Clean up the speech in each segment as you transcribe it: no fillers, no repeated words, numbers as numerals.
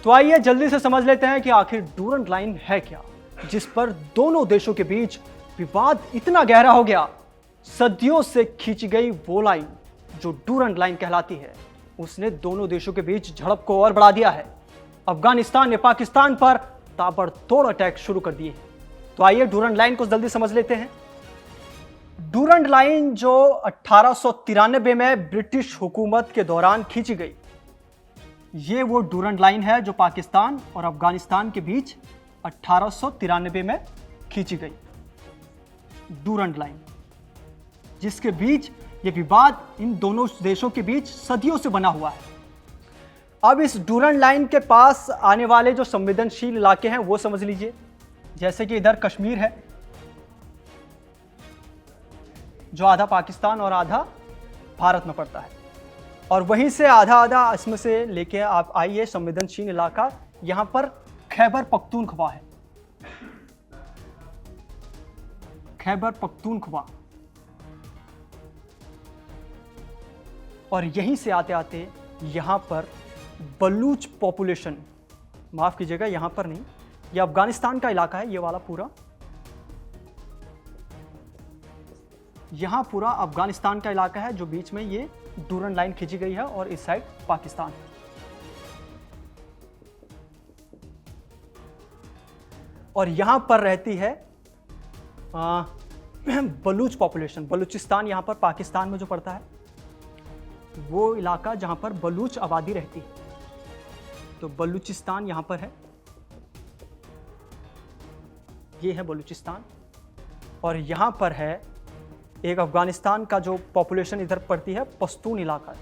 तो आइए जल्दी से समझ लेते हैं कि आखिर डूरंट लाइन है क्या, जिस पर दोनों देशों के बीच विवाद इतना गहरा हो गया। सदियों से खींची गई वो लाइन जो डूरंट लाइन कहलाती है, उसने दोनों देशों के बीच झड़प को और बढ़ा दिया है। अफगानिस्तान ने पाकिस्तान पर ताबड़तोड़ अटैक शुरू कर दिए हैं। तो आइए डूरंट लाइन को जल्दी समझ लेते हैं। डूरंट लाइन जो 1893 में ब्रिटिश हुकूमत के दौरान खींची गई, ये वो डूरंट लाइन है जो पाकिस्तान और अफगानिस्तान के बीच 1893 में खींची गई। डूरंट लाइन जिसके बीच ये विवाद इन दोनों देशों के बीच सदियों से बना हुआ है। अब इस डूरंट लाइन के पास आने वाले जो संवेदनशील इलाके हैं वो समझ लीजिए। जैसे कि इधर कश्मीर है जो आधा पाकिस्तान और आधा भारत में पड़ता है, और वहीं से आधा आधा इसमें से लेके आप आइए संवेदनशील इलाका यहां पर खैबर पख्तूनख्वा है। खैबर पख्तूनख्वा, और यहीं से आते आते यहां पर बलूच पॉपुलेशन, माफ कीजिएगा यहां पर नहीं, यह अफगानिस्तान का इलाका है, ये वाला पूरा, यहां पूरा अफगानिस्तान का इलाका है जो बीच में ये डूरंट लाइन खींची गई है, और इस साइड पाकिस्तान है। और यहां पर रहती है बलूच पॉपुलेशन। बलूचिस्तान यहां पर पाकिस्तान में जो पड़ता है वो इलाका जहां पर बलूच आबादी रहती है, तो बलूचिस्तान यहां पर है, ये है बलूचिस्तान। और यहां पर है एक अफगानिस्तान का जो पॉपुलेशन इधर पड़ती है, पश्तून इलाका है।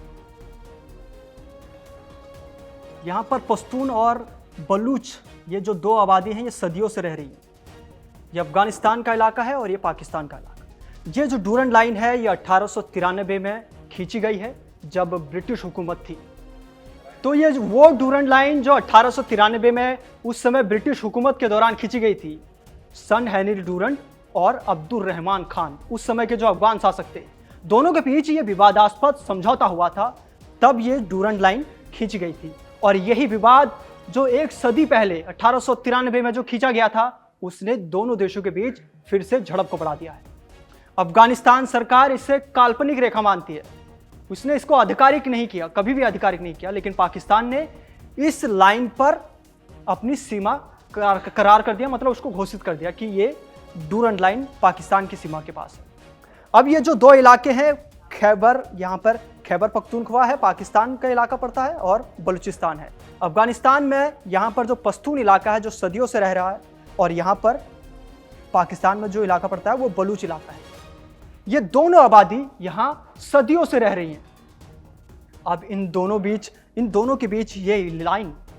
यहां पर पश्तून और बलूच, ये जो दो आबादी हैं, ये सदियों से रह रही है। ये अफगानिस्तान का इलाका है और ये पाकिस्तान का इलाका। ये जो डूरंट लाइन है ये 1893 में खींची गई है जब ब्रिटिश हुकूमत थी। तो ये वो डूरंट लाइन जो 1893 में उस समय ब्रिटिश हुकूमत के दौरान खींची गई थी। सन हेनरी डूरंट और अब्दुल रहमान खान, उस समय के जो अफगान शासक थे, दोनों के बीच ये विवादास्पद समझौता हुआ था, तब ये डूरंट लाइन खींची गई थी। और यही विवाद जो एक सदी पहले 1893 में जो खींचा गया था, उसने दोनों देशों के बीच फिर से झड़प को बढ़ा दिया है। अफगानिस्तान सरकार इसे काल्पनिक रेखा मानती है, उसने इसको आधिकारिक नहीं किया, कभी भी आधिकारिक नहीं किया, लेकिन पाकिस्तान ने इस लाइन पर अपनी सीमा करार कर दिया, मतलब उसको घोषित कर दिया कि ये डूरंट लाइन पाकिस्तान की सीमा के पास है। अब ये जो दो इलाके हैं, खैबर, यहाँ पर खैबर पख्तूनख्वा है, पाकिस्तान का इलाका पड़ता है, और बलूचिस्तान है अफगानिस्तान में। यहाँ पर जो पश्तून इलाका है जो सदियों से रह रहा है, और यहाँ पर पाकिस्तान में जो इलाका पड़ता है वो बलूच इलाका है। ये दोनों आबादी यहाँ सदियों से रह रही हैं। अब इन दोनों के बीच ये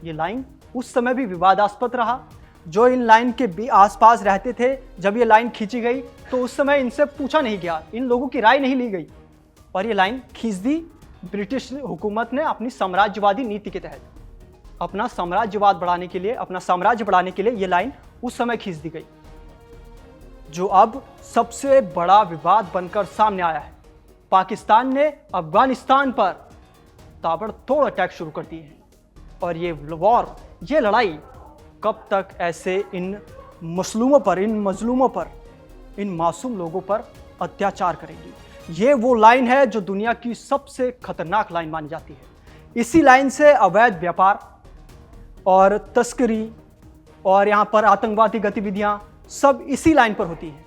लाइन उस समय भी विवादास्पद रहा। जो इन लाइन के आसपास रहते थे, जब ये लाइन खींची गई तो उस समय इनसे पूछा नहीं गया, इन लोगों की राय नहीं ली गई, और ये लाइन खींच दी ब्रिटिश हुकूमत ने अपनी साम्राज्यवादी नीति के तहत। अपना साम्राज्यवाद बढ़ाने के लिए, अपना साम्राज्य बढ़ाने के लिए ये लाइन उस समय खींच दी गई, जो अब सबसे बड़ा विवाद बनकर सामने आया है। पाकिस्तान ने अफगानिस्तान पर ताबड़तोड़ अटैक शुरू कर दिए हैं, और ये लड़ाई कब तक ऐसे इन मजलूमों पर, इन मासूम लोगों पर अत्याचार करेगी। ये वो लाइन है जो दुनिया की सबसे खतरनाक लाइन मानी जाती है। इसी लाइन से अवैध व्यापार और तस्करी और यहाँ पर आतंकवादी गतिविधियाँ सब इसी लाइन पर होती हैं।